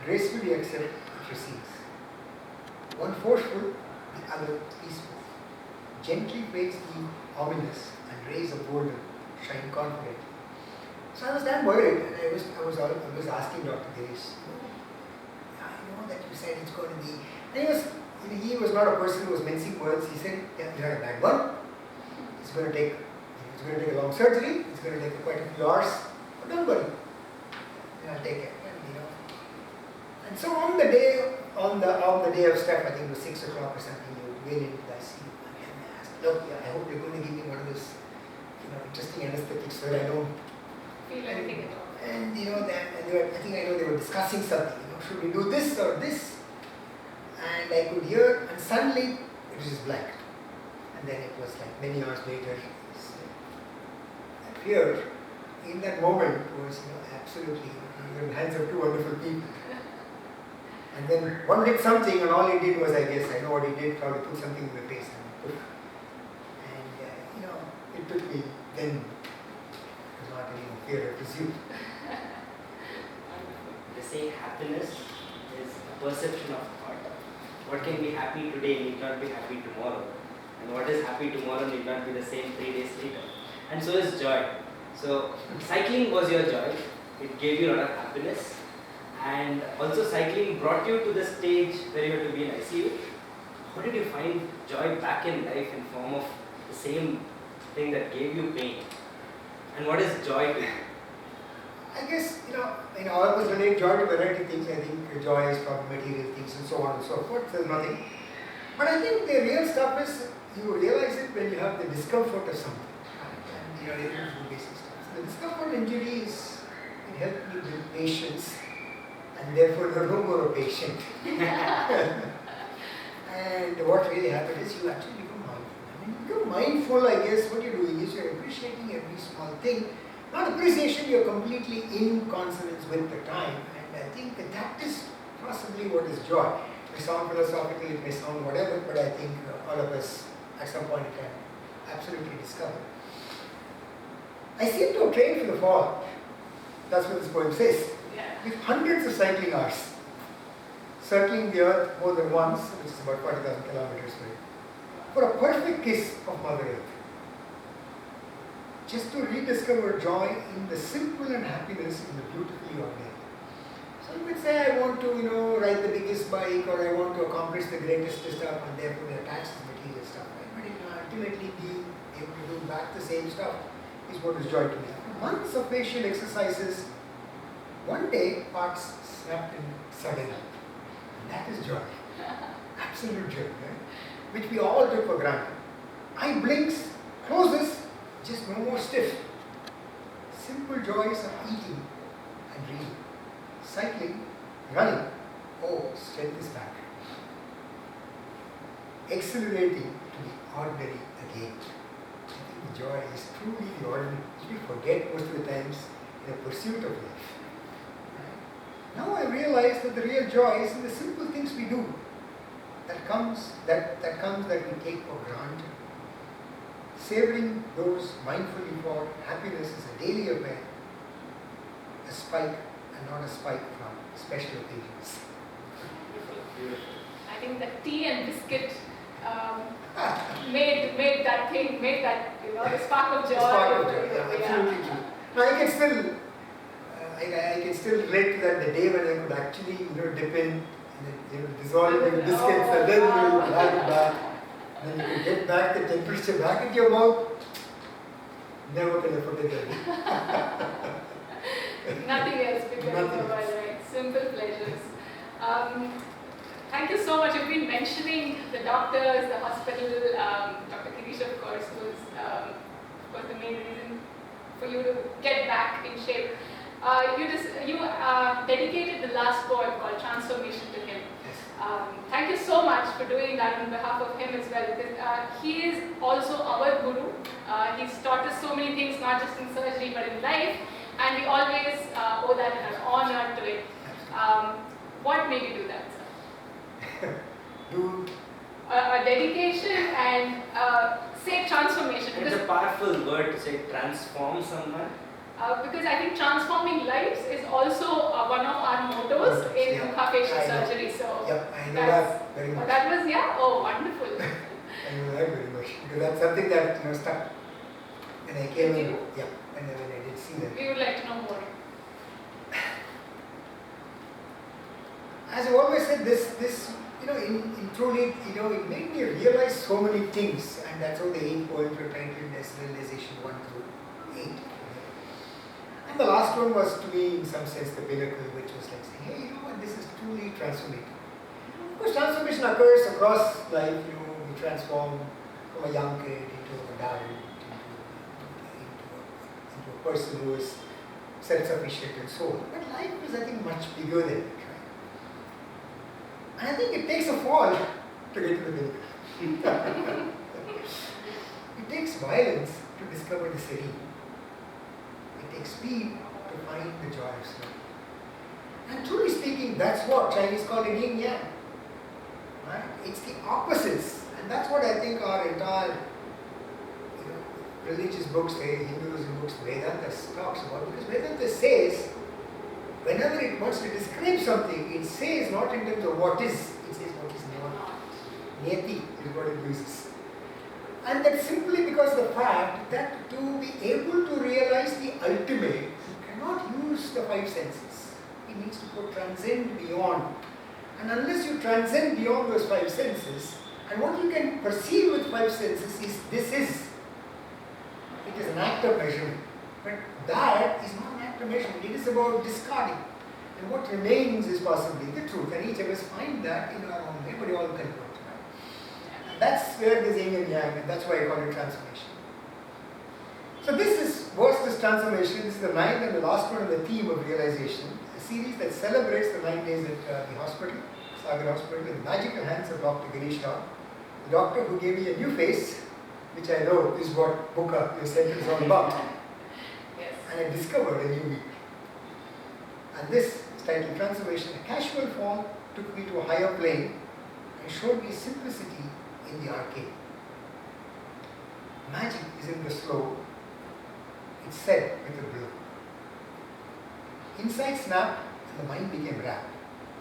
Gracefully accept, it recedes. One forceful, the other peaceful. Gently face the ominous and raise a boulder, shine confident. So I was damn worried, and I was asking Dr. Girish, "I know that you said it's going to be," and he was not a person who was mincing words. He said, "Yeah, you had a bad one. It's going to take a long surgery. It's going to take quite a few hours. But don't worry. I'll take it." And so on the day of step, I think it was 6 o'clock or something, you went into the ICU and I asked, "Look, I hope you're going to give me one of those, interesting anesthetics so that I don't Feel anything at all." And they were discussing something. Should we do this or this? And I could hear, and suddenly it was just blank. And then it was like many hours later, that fear in that moment was, absolutely, you're in the hands of two wonderful people. And then one did something, and all he did was, I guess, I know what he did, probably put something in my face. And it took me then, it was not any fear, I presume. They say happiness is a perception of thought. What can be happy today need not be happy tomorrow. And what is happy tomorrow need not be the same 3 days later. And so is joy. So cycling was your joy. It gave you a lot of happiness. And also cycling brought you to the stage where you had to be in ICU. How did you find joy back in life in form of the same thing that gave you pain? And what is joy to you? I guess, all of us relate joy to variety of things. I think joy is probably material things and so on and so forth. There's nothing. But I think the real stuff is you realize it when you have the discomfort of something. And you're able to do basic stuff. So the discomfort injury is, it helped me build patience. And therefore you're no more a patient. And what really happened is you actually become mindful. When you become mindful, I guess what you're doing is you're appreciating every small thing. Not appreciation, you're completely in consonance with the time. And I think that is possibly what is joy. It may sound philosophical, it may sound whatever, but I think all of us at some point can absolutely discover. I seem to have trained for the fall. That's what this poem says. With hundreds of cycling hours, circling the earth more than once, which is about 40,000 kilometers away, for a perfect kiss of Mother Earth. Just to rediscover joy in the simple and happiness in the beautifully ordinary. So you could say, I want to, ride the biggest bike, or I want to accomplish the greatest stuff, and therefore attach the material stuff. Right? But ultimately being able to do back the same stuff is what is joy to me. After months of facial exercises, one day parts snapped and sudden up. And that is joy. Absolute joy, right? Which we all took for granted. Eye blinks, closes, just no more stiff. Simple joys of eating and reading. Cycling, running, oh, strength is back. Accelerating to the ordinary again. I think the joy is truly the ordinary, which we forget most of the times in a pursuit of life. Now I realize that the real joy is in the simple things we do that comes that we take for granted. Savoring those mindfully for happiness is a daily affair, a spike and not a spike from special occasions. Beautiful. I think that tea and biscuit made that the spark of joy. The spark of joy, absolutely true. Now I can still relate to that, the day when I could actually, dip in and dissolve it in biscuits and then have it back. Then you can get back the temperature back into your mouth. Never can I forget that. Nothing else because right? Simple pleasures. Thank you so much. You've been mentioning the doctors, the hospital. Dr. Girish, of course, was the main reason for you to get back in shape. You dedicated the last poem called Transformation to him. Thank you so much for doing that on behalf of him as well, because he is also our guru. He's taught us so many things, not just in surgery but in life, and we always owe that an honor to it. What made you do that, sir? A dedication and say transformation. It's a powerful word to say transform someone. Because I think transforming lives is also one of our mottos in facial surgery. So I know that very much. That was wonderful. I know that very much because that's something that stuck. And I came in, when I did see that. We would like to know more. As I always said, this in truly, it made me realize so many things, and that's how the 8 poems were titled as realization 1 through 8. And the last one was to me, in some sense, the pinnacle, which was like saying, hey, this is truly transformative. Of course, transformation occurs across life. We transform from a young kid into an adult, into a person who is self-sufficient and so on. But life is, I think, much bigger than that, right? And I think it takes a fall to get to the pinnacle. It takes violence to discover the serene. It takes speed to find the joy of sleep. And truly speaking, that's what Chinese call it yin yang. Right? It's the opposites. And that's what I think our entire religious books, Hinduism books, Vedanta talks about. Because Vedanta says, whenever it wants to describe something, it says not in terms of what is, it says what is not. Niyati is what it uses. And that's simply because of the fact that to be able to realize the ultimate, you cannot use the five senses. It needs to go transcend beyond. And unless you transcend beyond those five senses, and what you can perceive with five senses is this is. It is an act of measurement. But that is not an act of measurement. It is about discarding. And what remains is possibly the truth. And each of us find that in our own way, but we all convert. Right? And that's where this yin and yang, and that's why I call it transformation. So this was this transformation. This is the ninth and the last one on the theme of realization. A series that celebrates the 9 days at the hospital, Sagar Hospital, in the magical hands of Dr Girish Rao, the doctor who gave me a new face, which I know is what Buka, your center, is all about. Yes. And I discovered a new me. And this is titled Transformation. A casual form took me to a higher plane and showed me simplicity in the arcane. Magic is in the slow. It's said with a blow. Insight snapped and the mind became rapt.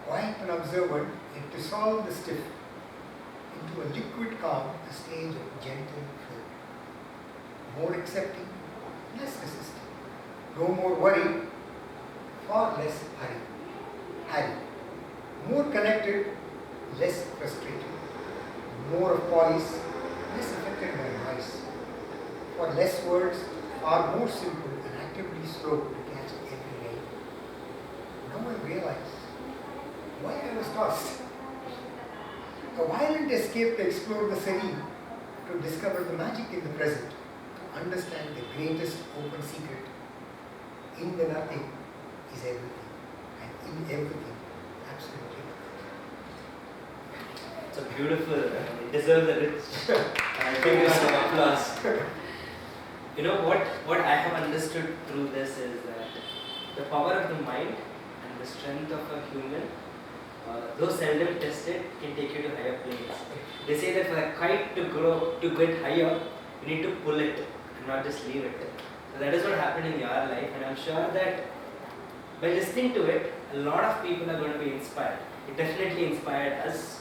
Quiet and observant, it dissolved the stiff into a liquid calm, a stage of gentle flow. More accepting, less resisting. No more worry, far less hurry. More connected, less frustrated. More of poise, less affected by noise. For less words, far more simple and actively slow to catch every ray. Now I realize why I was tossed. A violent escape to explore the serene, to discover the magic in the present, to understand the greatest open secret. In the nothing is everything, and in everything, absolutely nothing. It's a beautiful, it deserves a rich fingers of applause. You know what I have understood through this is that the power of the mind and the strength of a human, though seldom tested, can take you to higher planes. They say that for a kite to grow, to get higher, you need to pull it and not just leave it. So that is what happened in your life, and I'm sure that by listening to it, a lot of people are going to be inspired. It definitely inspired us.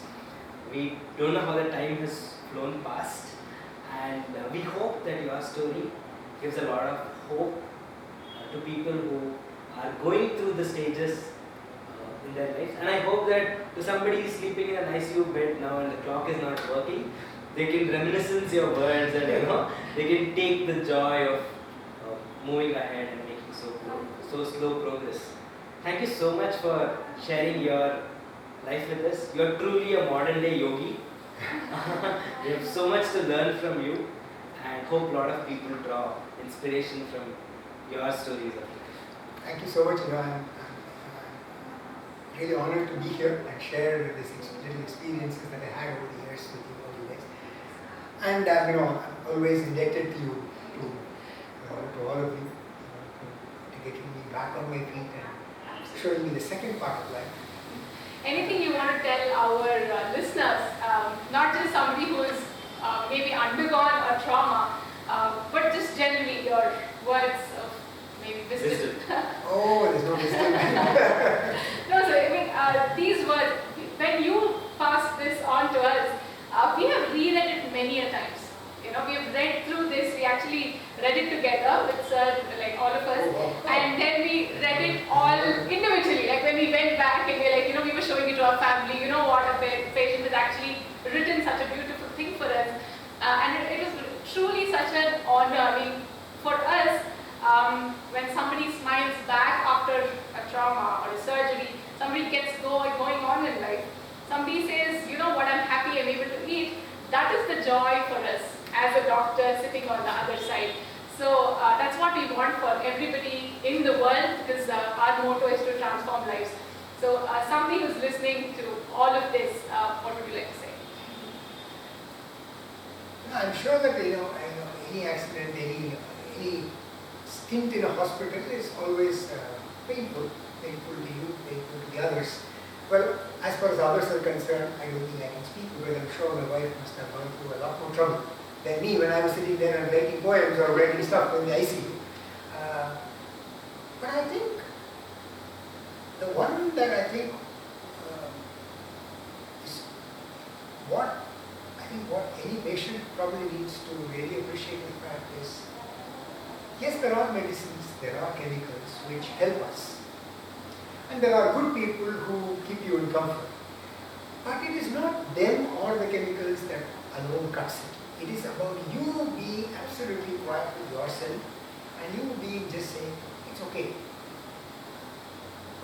We don't know how the time has flown past, and we hope that your story gives a lot of hope to people who are going through the stages in their lives. And I hope that to somebody sleeping in an ICU bed now and the clock is not working, they can reminiscence your words and they can take the joy of moving ahead and making so slow progress. Thank you so much for sharing your life with us. You're truly a modern day yogi. We have so much to learn from you, and hope a lot of people draw inspiration from your stories of life. Thank you so much. I'm really honored to be here and share these little experiences that I had over the years with you all you guys. And I'm always indebted to you, to all of you, to getting me back on my feet and showing me the second part of life. Anything you want to tell our listeners, not just somebody who is maybe undergone a trauma, but just generally your words of maybe wisdom. Oh, there's no wisdom. No, so I mean, these words, when you pass this on to us, we have reread it many a times. We have read through this, we actually read it together with Sir, like all of us, and then we read it all individually, like when we went back and we were showing it to our family, what a patient has actually written such a beautiful thing for us, and it was truly such an honor. I mean, for us, when somebody smiles back after a trauma or a surgery, somebody gets going on in life, somebody says, what, I'm happy, I'm able to eat, that is the joy for us as a doctor sitting on the other side. So that's what we want for everybody in the world, because our motto is to transform lives. So somebody who's listening to all of this, what would you like to say? I'm sure that any accident, any stint in a hospital is always painful to you, painful to the others. Well, as far as others are concerned, I don't think I can speak, because I'm sure my wife must have gone through a lot more trouble than me when I was sitting there and writing poems or writing stuff in the ICU. But I think the one that I think is what I think what any patient probably needs to really appreciate the fact is, yes, there are medicines, there are chemicals which help us. And there are good people who keep you in comfort. But it is not them or the chemicals that alone cuts it. It is about you being absolutely quiet with yourself and you being just saying, it's okay.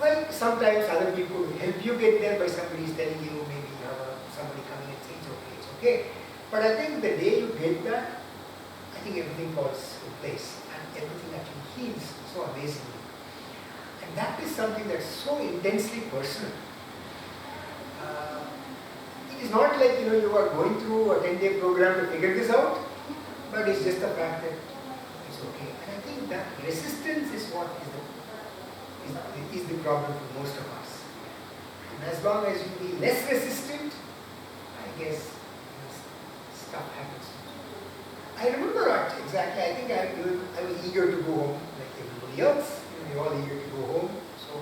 Well, sometimes other people will help you get there by somebody is telling you, maybe you have somebody coming and saying, it's okay. But I think the day you get that, I think everything falls in place and everything actually heals so amazingly. And that is something that's so intensely personal. It is not like you are going through a 10-day program to figure this out, but it's just the fact that it's okay. And I think that resistance is what is the problem for most of us. And as long as you be less resistant, I guess stuff happens. I remember exactly, I think I was eager to go home like everybody else. We were all eager to go home. So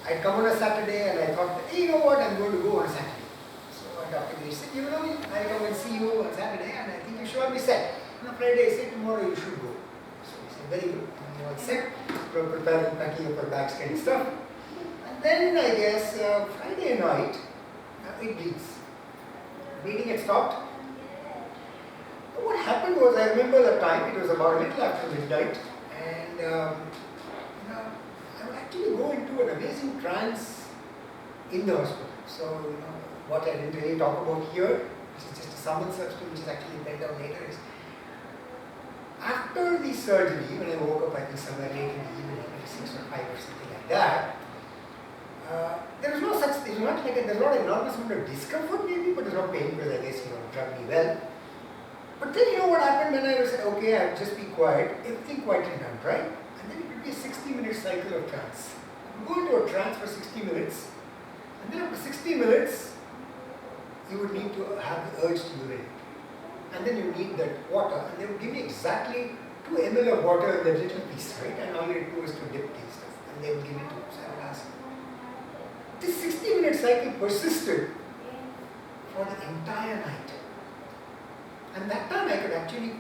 I'd come on a Saturday and I thought, hey, you know what, I'm going to go on a Saturday. So Dr. Girish said, I'll come and see you on Saturday and I think you should all be set. On a Friday, I said, tomorrow you should go. So he said, very good. And we all set, preparing, packing up our bags, kind of stuff. And then I guess Friday night, it bleeds. Bleeding had stopped. What happened was, I remember the time, it was about a little after midnight, and I would actually go into an amazing trance in the hospital. So, what I didn't really talk about here, which is just a summon substance, which is actually bent down later, is after the surgery, when I woke up, I think somewhere late in the evening, maybe 6 or 5 or something like that, there was no such, there's not an enormous amount of discomfort maybe, but there's no pain because I guess, drugged me well. But then what happened when I was okay, I'll just be quiet, everything quieted down, right? And then it would be a 60-minute cycle of trance. You go into a trance for 60 minutes, and then after 60 minutes, you would need to have the urge to urinate. And then you need that water, and they would give me exactly 2 ml of water in that little piece, right? And all you had to do was to dip the stuff, and they would give it to me. So I would ask. This 60-minute cycle persisted for the entire night. And that time I could actually,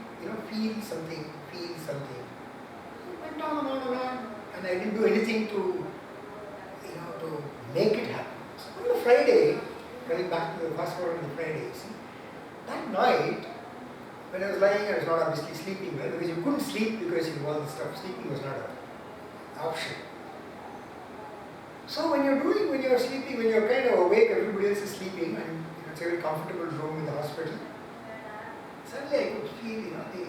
feel something. It went on, and I didn't do anything to make it happen. So on the Friday, going back to the hospital on the Friday, that night, when I was lying, I was not obviously sleeping well, because you couldn't sleep because all the stuff, sleeping was not an option. So when you're sleeping, when you're kind of awake, everybody else is sleeping, and it's a very comfortable room in the hospital. Suddenly I could feel, I could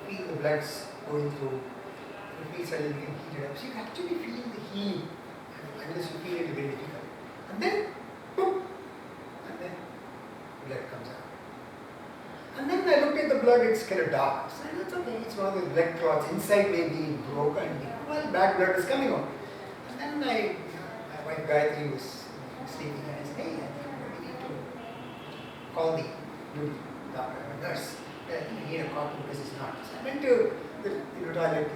feel the bloods going through. You feel suddenly getting heated up. So you actually feel the heat, unless you feel it very difficult. And then, boom, and then blood comes out. And then I looked at the blood, it's kind of dark. So I said, it's okay, it's one of the blood clots. Inside maybe broken, bad blood is coming out. And then my wife Gayatri was sleeping, and I said, hey, I think we need to call the doctor or nurse. I think I need a cotton because it's not. So I went to the toilet,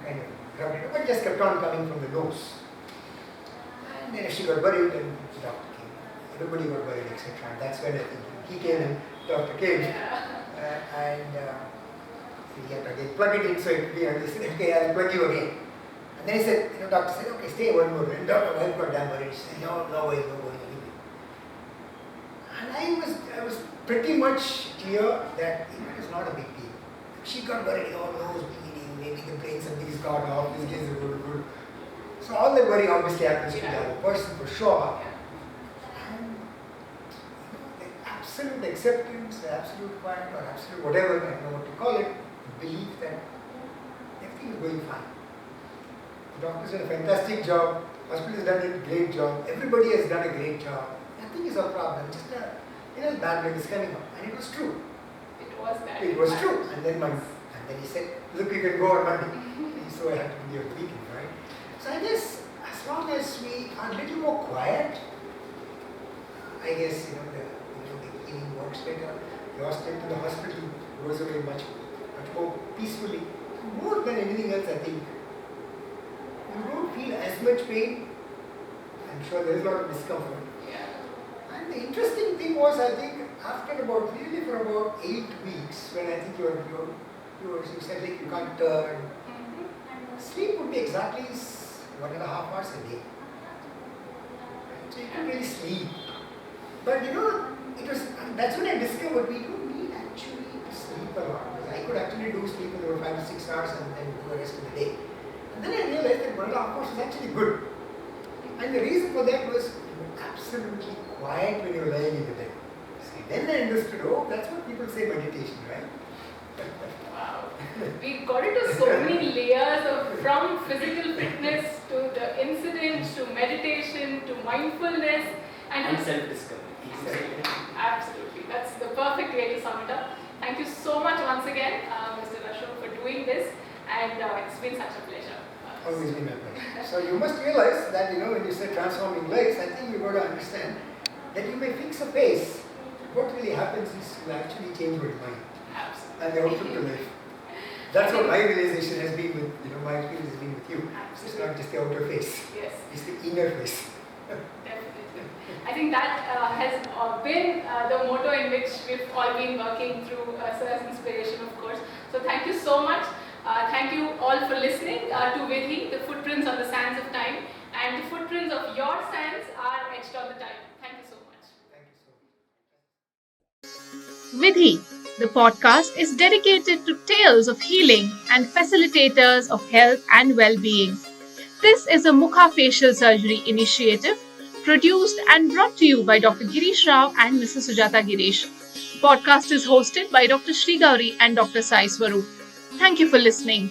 kind of rubbed it up, but just kept on coming from the nose. And then she got worried, and the doctor came. Everybody got worried, etc. And that's when I think he came and doctor came. And he had to again plug it in, so it he said, okay, I'll plug you again. And then he said, doctor said, okay, stay one more minute. Doctor, wife got damn worried. She said, no way. And I was pretty much clear that it was not a big deal. She got worried, nose bleeding, maybe the brain something's gone off, this case is good. So all that worry obviously happens to the other person for sure. And the absolute acceptance, the absolute quiet, or absolute whatever, I don't know what to call it, belief that everything is going fine. The doctor's done a fantastic job, hospital has done a great job, everybody has done a great job. Nothing is a problem, just a bad blood is coming up. And it was true. It was bad. It was true. And then he said, look, you can go on Monday. So I had to be a weekend, right? So I guess as long as we are a little more quiet, I guess the healing works better. Your stay to the hospital goes away much more peacefully. More than anything else, I think. You don't feel as much pain. I'm sure there is a lot of discomfort. Yeah. And And the interesting thing was, I think, after about, really for about 8 weeks, when I think you said like you can't turn, sleep would be exactly 1.5 hours a day. So you couldn't really sleep. But that's when I discovered we don't need actually to sleep a lot. I could actually do sleep for about 5 to 6 hours and then do the rest of the day. And then I realized that 1.5 hours is actually good. And the reason for that was you were absolutely quiet when you were lying in the bed. See, then I understood, that's what people say meditation, right? Wow. We got into so many layers from physical fitness to the incidents to meditation to mindfulness And self-discovery. Absolutely. That's the perfect way to sum it up. Thank you so much once again, Mr. Rao, for doing this, and it's been such a pleasure. Always been my pleasure. So you must realize that when you say transforming lives, I think you've got to understand that you may fix a face. What really happens is you actually change your mind. Absolutely. And the outlook to life. That's what my realization has been with, my experience has been with you. Absolutely. It's not just the outer face. Yes. It's the inner face. Definitely. I think that has been the motto in which we've all been working through Sir's inspiration, of course. So thank you so much. Thank you all for listening to Vidhi, the footprints on the sands of time, and the footprints of your sands are etched on the time. Thank you so much. Thank you so much. Vidhi, the podcast is dedicated to tales of healing and facilitators of health and well-being. This is a Mukha facial surgery initiative produced and brought to you by Dr Girish Rao and Mrs. Sujatha Girish. The podcast is hosted by Dr Sri Gauri and Dr Sai Swaroop. Thank you for listening.